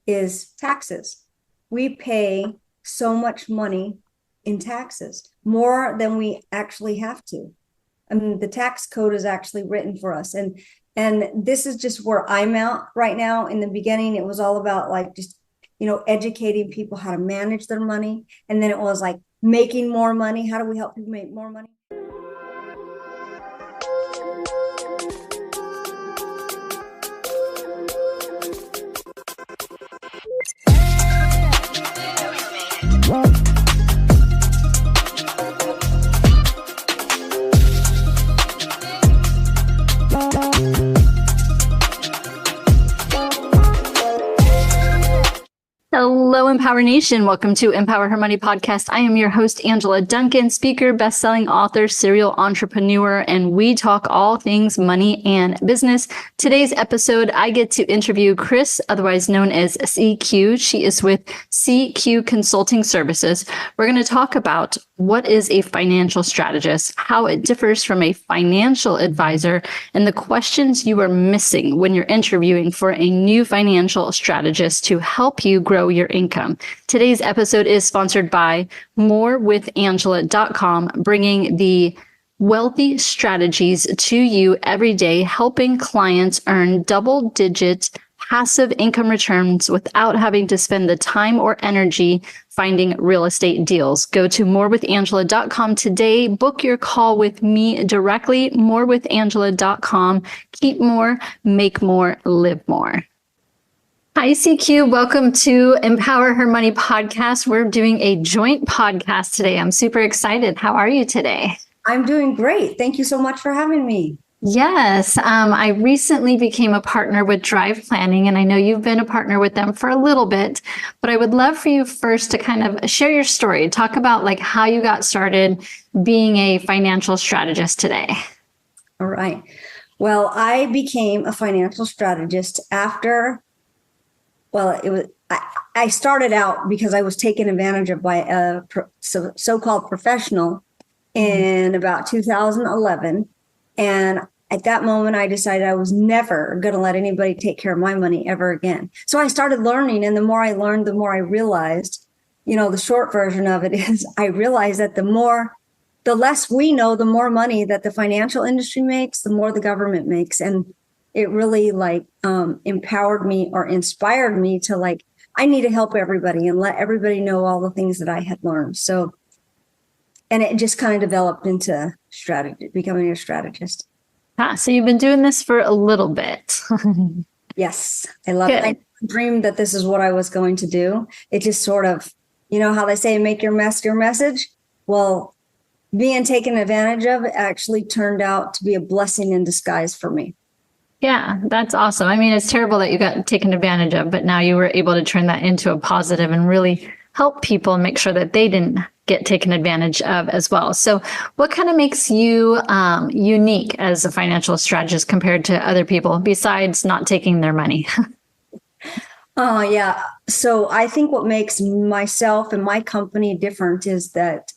is taxes. We pay so much money in taxes, more than we actually have to. I mean, the tax code is actually written for us. And this is just where I'm at right now. In the beginning, it was all about like just, educating people how to manage their money. And then it was like making more money. How do we help people make more money? Hello, Empower Nation. Welcome to Empower Her Money podcast. I am your host, Angela Duncan, speaker, best-selling author, serial entrepreneur, and we talk all things money and business. Today's episode, I get to interview Chris, otherwise known as CQ. She is with CQ Consulting Services. We're going to talk about what is a financial strategist, how it differs from a financial advisor, and the questions you are missing when you're interviewing for a new financial strategist to help you grow your income. Today's episode is sponsored by morewithangela.com, bringing the wealthy strategies to you every day, helping clients earn double-digit passive income returns without having to spend the time or energy finding real estate deals. Go to morewithangela.com today. Book your call with me directly, morewithangela.com. Keep more, make more, live more. Hi, CQ. Welcome to Empower Her Money podcast. We're doing a joint podcast today. I'm super excited. How are you today? I'm doing great. Thank you so much for having me. Yes, I recently became a partner with Drive Planning, and I know you've been a partner with them for a little bit, but I would love for you first to kind of share your story, talk about like how you got started being a financial strategist today. All right. Well, I became a financial strategist after, I started out because I was taken advantage of by a so-called professional in about 2011. And at that moment, I decided I was never going to let anybody take care of my money ever again. So I started learning. And the more I learned, the more I realized, the short version of it is I realized that the less we know, the more money that the financial industry makes, the more the government makes. And it really empowered me or inspired me to I need to help everybody and let everybody know all the things that I had learned. So, and it just kind of developed into becoming a strategist. So you've been doing this for a little bit. Yes, I love it. I dreamed that this is what I was going to do. It just sort of, how they say, make your mess your message. Well, being taken advantage of actually turned out to be a blessing in disguise for me. Yeah, that's awesome. I mean, it's terrible that you got taken advantage of, but now you were able to turn that into a positive and really help people and make sure that they didn't get taken advantage of as well. So what kind of makes you unique as a financial strategist compared to other people besides not taking their money? Yeah. So I think what makes myself and my company different is that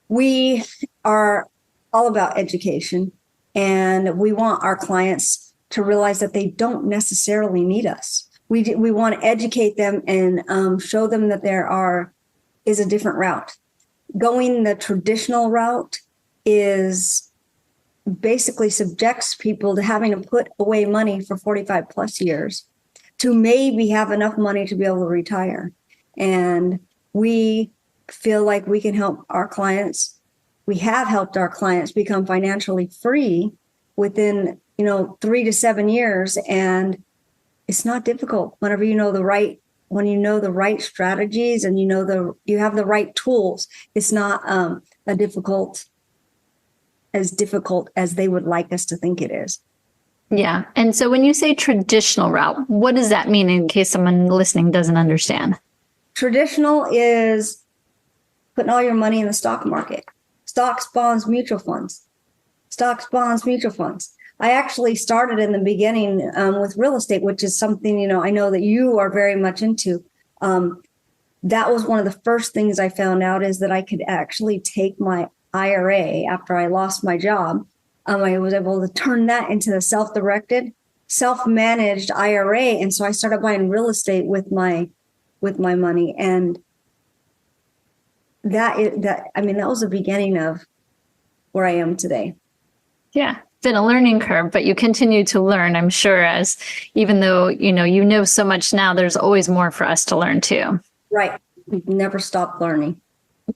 we are all about education, and we want our clients to realize that they don't necessarily need us. We want to educate them and show them that there is a different route. Going the traditional route is basically subjects people to having to put away money for 45 plus years to maybe have enough money to be able to retire. And we feel like we can help our clients. We have helped our clients become financially free within, 3 to 7 years. And it's not difficult when you know the right strategies and you have the right tools. It's not as difficult as they would like us to think it is. Yeah. And so when you say traditional route, what does that mean in case someone listening doesn't understand? Traditional is putting all your money in the stock market. Stocks, bonds, mutual funds. Stocks, bonds, mutual funds. I actually started in the beginning with real estate, which is something, I know that you are very much into. That was one of the first things I found out, is that I could actually take my IRA after I lost my job. I was able to turn that into the self-directed self-managed IRA. And so I started buying real estate with my money. And that was the beginning of where I am today. Yeah. Been a learning curve, but you continue to learn, I'm sure, as even though, you know so much now, there's always more for us to learn too. Right. We've never stopped learning.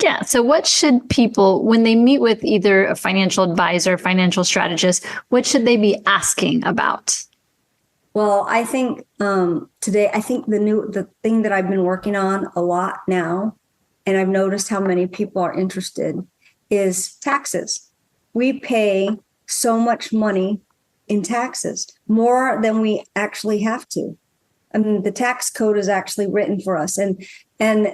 Yeah. So what should people, when they meet with either a financial advisor, financial strategist, what should they be asking about? Well, I think today, the thing that I've been working on a lot now, and I've noticed how many people are interested, is taxes. We pay so much money in taxes, more than we actually have to. I mean, the tax code is actually written for us. And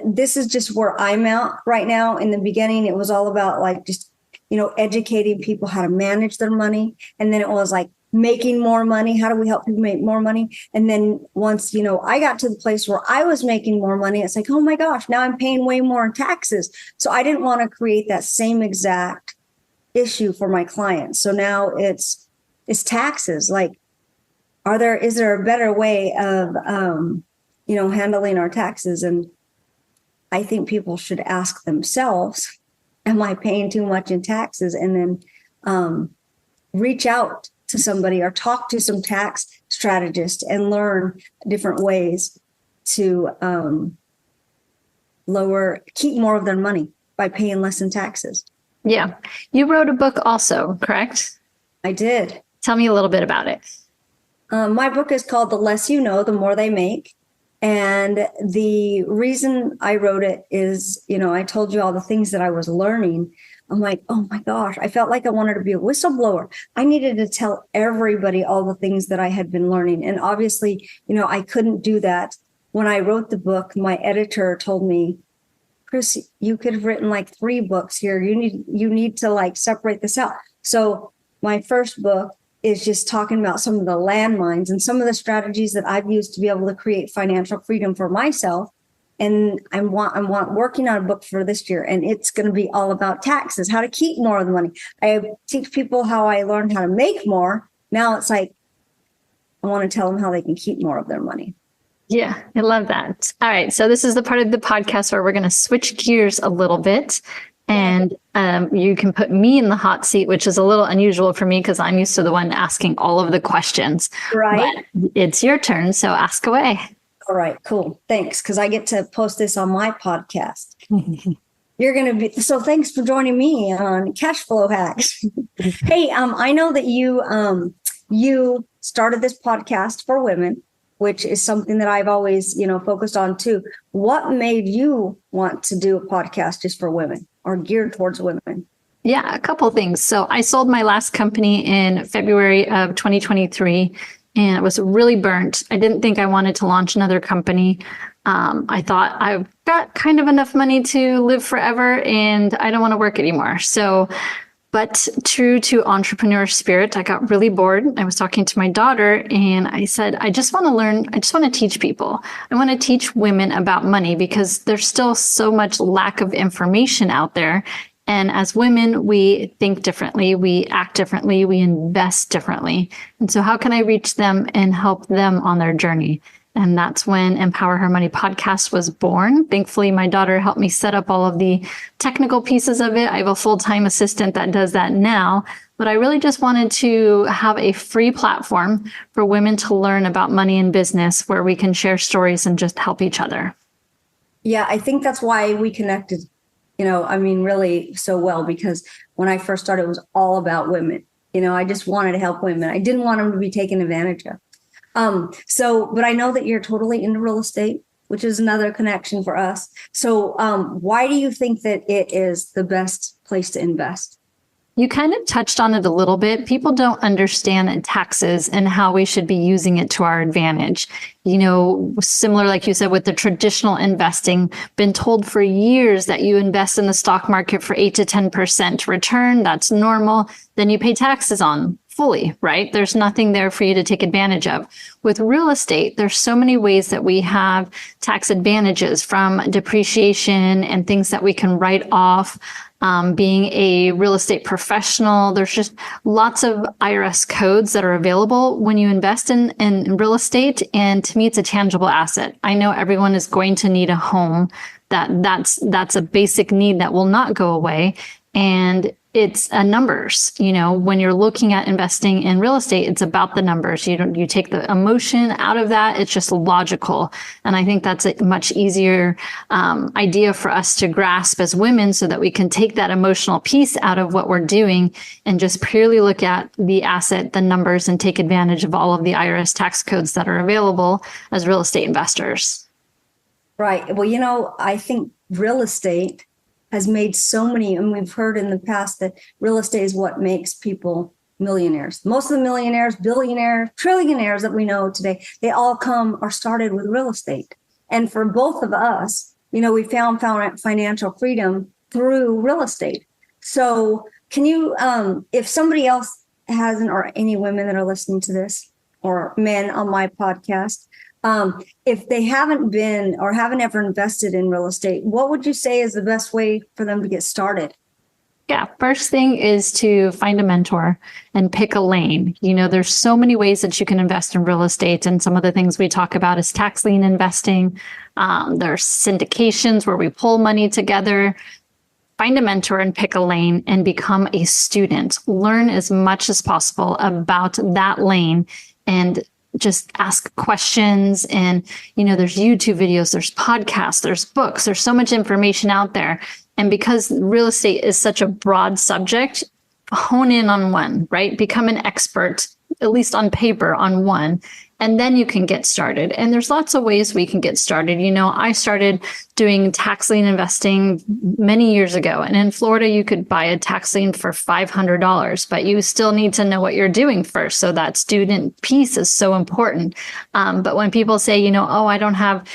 this is just where I'm at right now. In the beginning, it was all about like just, educating people how to manage their money. And then it was like making more money. How do we help people make more money? And then once, I got to the place where I was making more money, it's like, oh my gosh, now I'm paying way more in taxes. So I didn't want to create that same exact issue for my clients. So now it's taxes. Like, is there a better way of, handling our taxes? And I think people should ask themselves, am I paying too much in taxes? And then reach out to somebody or talk to some tax strategist and learn different ways to keep more of their money by paying less in taxes. Yeah. You wrote a book also, correct? I did. Tell me a little bit about it. My book is called The Less You Know, The More They Make. And the reason I wrote it is, I told you all the things that I was learning. I'm like, oh my gosh, I felt like I wanted to be a whistleblower. I needed to tell everybody all the things that I had been learning. And obviously, I couldn't do that. When I wrote the book, my editor told me, Chris, you could have written like 3 books here. You need to like separate this out. So my first book is just talking about some of the landmines and some of the strategies that I've used to be able to create financial freedom for myself. And I'm working on a book for this year, and it's going to be all about taxes, how to keep more of the money. I teach people how I learned how to make more. Now it's like, I want to tell them how they can keep more of their money. Yeah, I love that. All right. So this is the part of the podcast where we're going to switch gears a little bit. And you can put me in the hot seat, which is a little unusual for me because I'm used to the one asking all of the questions. Right. But it's your turn. So ask away. All right, cool. Thanks. Because I get to post this on my podcast. You're going to be, so thanks for joining me on Cash Flow Hacks. Hey, I know that you started this podcast for women, which is something that I've always, focused on too. What made you want to do a podcast just for women or geared towards women? Yeah, a couple of things. So I sold my last company in February of 2023, and it was really burnt. I didn't think I wanted to launch another company. I thought I've got kind of enough money to live forever and I don't want to work anymore. But true to entrepreneur spirit, I got really bored. I was talking to my daughter and I said, I just want to learn. I just want to teach people. I want to teach women about money because there's still so much lack of information out there. And as women, we think differently, we act differently, we invest differently. And so how can I reach them and help them on their journey? And that's when Empower Her Money podcast was born. Thankfully, my daughter helped me set up all of the technical pieces of it. I have a full-time assistant that does that now. But I really just wanted to have a free platform for women to learn about money and business where we can share stories and just help each other. Yeah, I think that's why we connected, really so well, because when I first started, it was all about women. I just wanted to help women. I didn't want them to be taken advantage of. But I know that you're totally into real estate, which is another connection for us. So why do you think that it is the best place to invest? You kind of touched on it a little bit. People don't understand taxes and how we should be using it to our advantage. Similar, like you said, with the traditional investing, been told for years that you invest in the stock market for 8 to 10% return. That's normal. Then you pay taxes on fully, right? There's nothing there for you to take advantage of. With real estate, there's so many ways that we have tax advantages, from depreciation and things that we can write off. Being a real estate professional, there's just lots of IRS codes that are available when you invest in real estate. And to me, it's a tangible asset. I know everyone is going to need a home. That's a basic need that will not go away. And it's numbers. When you're looking at investing in real estate, it's about the numbers. You take the emotion out of that. It's just logical. And I think that's a much easier idea for us to grasp as women, so that we can take that emotional piece out of what we're doing and just purely look at the asset, the numbers, and take advantage of all of the IRS tax codes that are available as real estate investors. Right. Well, I think real estate has made so many, and we've heard in the past that real estate is what makes people millionaires. Most of the millionaires, billionaires, trillionaires that we know today, they all are started with real estate. And for both of us, we found financial freedom through real estate. So can you, if somebody else hasn't, or any women that are listening to this, or men on my podcast, if they haven't been or haven't ever invested in real estate, what would you say is the best way for them to get started? Yeah, first thing is to find a mentor and pick a lane. There's so many ways that you can invest in real estate. And some of the things we talk about is tax lien investing. There's syndications where we pull money together. Find a mentor and pick a lane and become a student. Learn as much as possible about that lane and just ask questions. And, there's YouTube videos, there's podcasts, there's books, there's so much information out there. And because real estate is such a broad subject, hone in on one, right? Become an expert, at least on paper, on one. And then you can get started. And there's lots of ways we can get started. I started doing tax lien investing many years ago. And in Florida, you could buy a tax lien for $500, but you still need to know what you're doing first. So that student piece is so important. But when people say, I don't have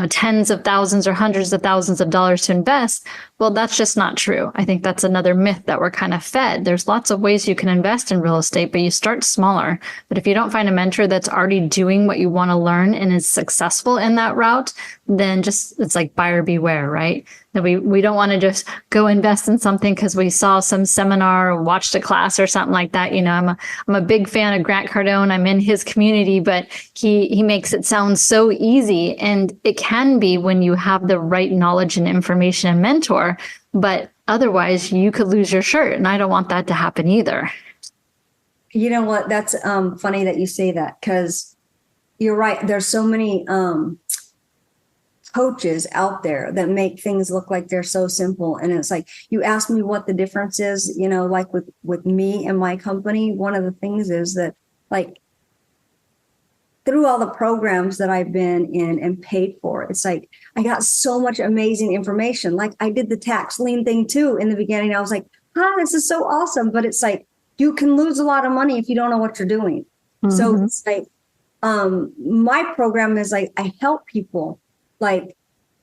tens of thousands or hundreds of thousands of dollars to invest, well, that's just not true. I think that's another myth that we're kind of fed. There's lots of ways you can invest in real estate, but you start smaller. But if you don't find a mentor that's already doing what you want to learn and is successful in that route, then it's like buyer beware, right? That we don't want to just go invest in something because we saw some seminar or watched a class or something like that. I'm a big fan of Grant Cardone. I'm in his community, but he makes it sound so easy, and it can be when you have the right knowledge and information and mentor. But otherwise, you could lose your shirt, and I don't want that to happen either. You know what? That's funny that you say that, because you're right. There's so many coaches out there that make things look like they're so simple. And it's like, you asked me what the difference is, like with me and my company. One of the things is that, like, through all the programs that I've been in and paid for, it's like, I got so much amazing information. Like, I did the tax lien thing too in the beginning. I was like, this is so awesome. But it's like, you can lose a lot of money if you don't know what you're doing. Mm-hmm. So it's like, my program is like, I help people. Like,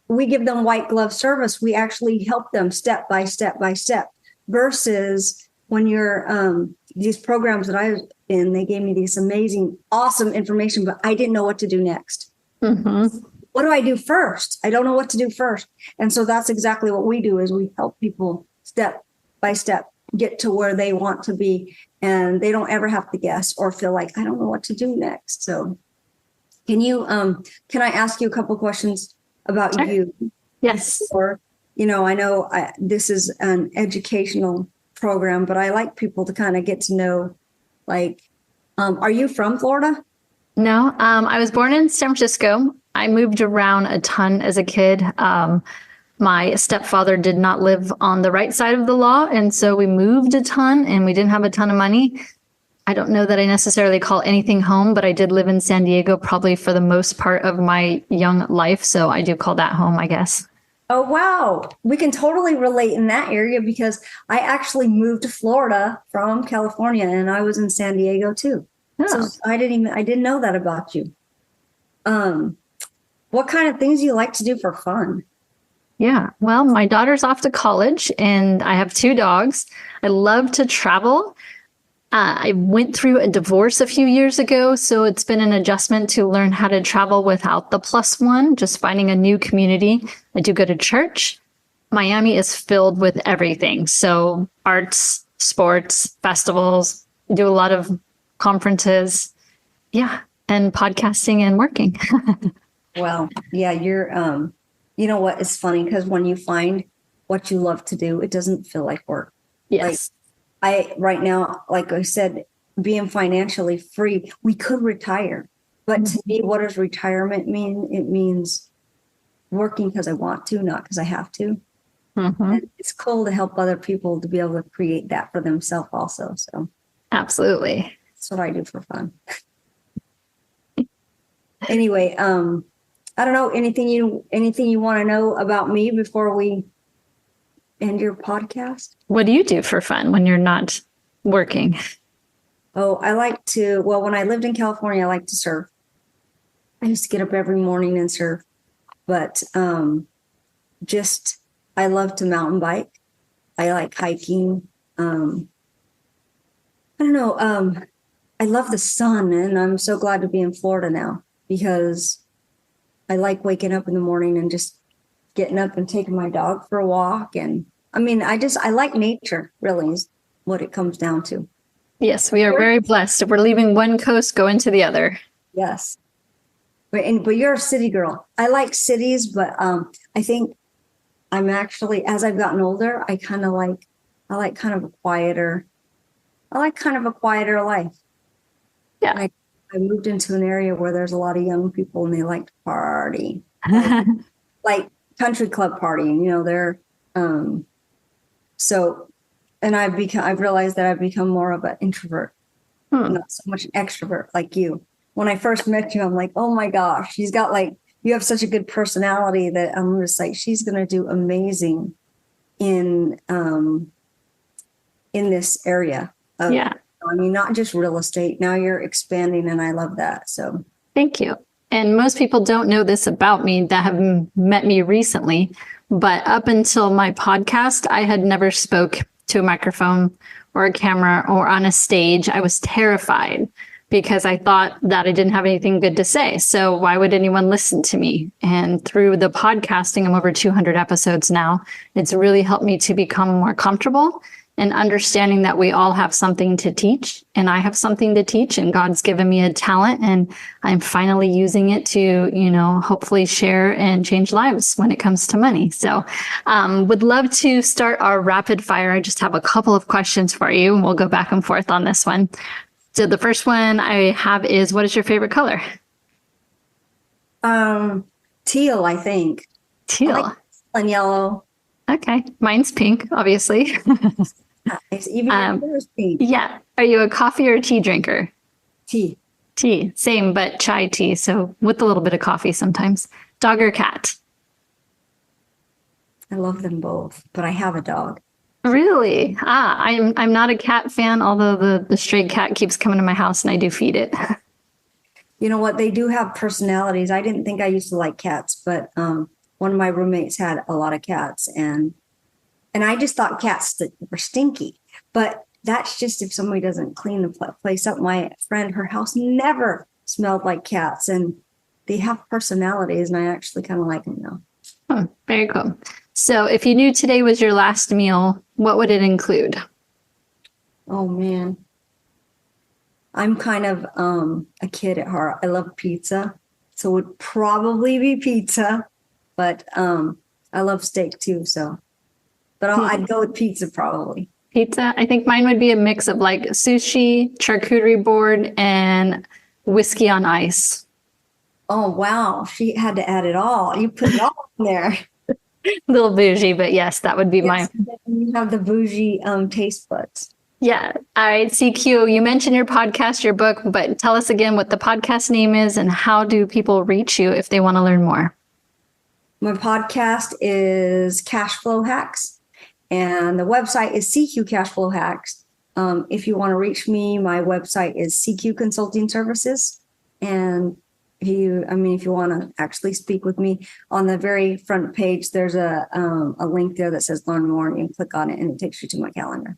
we give them white glove service. We actually help them step by step by step, versus when you're, these programs that I was in, they gave me this amazing, awesome information, but I didn't know what to do next. Mm-hmm. What do I do first? I don't know what to do first. And so that's exactly what we do, is we help people step by step get to where they want to be. And they don't ever have to guess or feel like, I don't know what to do next. So can I ask you a couple questions about Sure. you? Yes. Or, I know this is an educational program, but I like people to kind of get to know, like, are you from Florida? No, I was born in San Francisco. I moved around a ton as a kid. My stepfather did not live on the right side of the law, and so we moved a ton, and we didn't have a ton of money. I don't know that I necessarily call anything home, but I did live in San Diego probably for the most part of my young life. So I do call that home, I guess. Oh, wow. We can totally relate in that area, because I actually moved to Florida from California, and I was in San Diego too. Oh. So I didn't know that about you. What kind of things do you like to do for fun? Yeah, well, my daughter's off to college and I have 2 dogs. I love to travel. I went through a divorce a few years ago, so it's been an adjustment to learn how to travel without the plus one, just finding a new community. I do go to church. Miami is filled with everything. So arts, sports, festivals, do a lot of conferences. Yeah. And podcasting and working. Well, yeah, you know what? It's funny because when you find what you love to do, it doesn't feel like work. Yes. Right now, like I said, being financially free, we could retire. But to me, what does retirement mean? It means working because I want to, not because I have to. And it's cool to help other people to be able to create that for themselves also. So Absolutely. that's what I do for fun. Anyway, I don't know, anything you want to know about me before we end your podcast? What do you do for fun when you're not working? Oh, when I lived in California, I like to surf. I used to get up every morning and surf, but I love to mountain bike. I like hiking. I don't know. I love the sun, and I'm so glad to be in Florida now because I like waking up in the morning and just getting up and taking my dog for a walk. And I mean, I like nature, really, is what it comes down to. Yes, we are very blessed. If we're leaving one coast, going to the other. Yes. But you're a city girl. I like cities, but I think I'm actually, as I've gotten older, I like kind of a quieter life. Yeah. I moved into an area where there's a lot of young people and they like to party, like country club partying, they're, so, and I've realized that I've become more of an introvert, not so much an extrovert like you. When I first met you, I'm like, oh my gosh, you have such a good personality that I'm just like, she's going to do amazing in this area. Yeah. I mean, not just real estate. Now you're expanding, and I love that. So Thank you. And most people don't know this about me that have met me recently, but up until my podcast, I had never spoke to a microphone or a camera or on a stage. I was terrified because I thought that I didn't have anything good to say. So why would anyone listen to me? And through the podcasting, I'm over 200 episodes now. It's really helped me to become more comfortable and understanding that we all have something to teach, and I have something to teach, and God's given me a talent, and I'm finally using it to, hopefully share and change lives when it comes to money. So would love to start our rapid fire. I just have a couple of questions for you, and we'll go back and forth on this one. So the first one I have is, what is your favorite color? Teal, I think. Teal. I like and yellow. Okay. Mine's pink, obviously. Even your hair is pink. Yeah. Are you a coffee or a tea drinker? Tea. Tea. Same, but chai tea. So with a little bit of coffee sometimes. Dog or cat? I love them both, but I have a dog. Really? I'm not a cat fan, although the stray cat keeps coming to my house and I do feed it. You know what? They do have personalities. I didn't think I used to like cats, but one of my roommates had a lot of cats, and I just thought cats were stinky. But that's just if somebody doesn't clean the place up. My friend, her house never smelled like cats, and they have personalities, and I actually kind of like them now. Oh, very cool. So if you knew today was your last meal, what would it include? Oh, man. I'm kind of a kid at heart. I love pizza. So it would probably be pizza, but I love steak too. So, but I'd go with pizza probably. Pizza? I think mine would be a mix of like sushi, charcuterie board, and whiskey on ice. Oh, wow. She had to add it all. You put it all in there. A little bougie, but yes, that would be Yes, you have the bougie taste buds. Yeah. All right, CQ, you mentioned your podcast, your book, but tell us again what the podcast name is and how do people reach you if they want to learn more? My podcast is Cash Flow Hacks, and the website is CQ Cash Flow Hacks. If you want to reach me, my website is CQ Consulting Services. And if you want to actually speak with me, on the very front page, there's a link there that says Learn More, and you can click on it and it takes you to my calendar.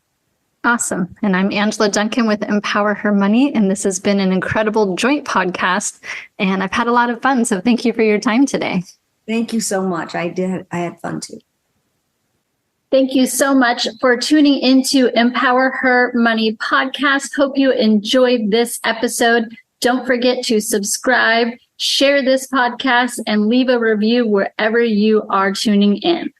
Awesome. And I'm Angela Duncan with Empower Her Money. And this has been an incredible joint podcast. And I've had a lot of fun. So thank you for your time today. Thank you so much. I had fun too. Thank you so much for tuning into Empower Her Money podcast. Hope you enjoyed this episode. Don't forget to subscribe, share this podcast, and leave a review wherever you are tuning in.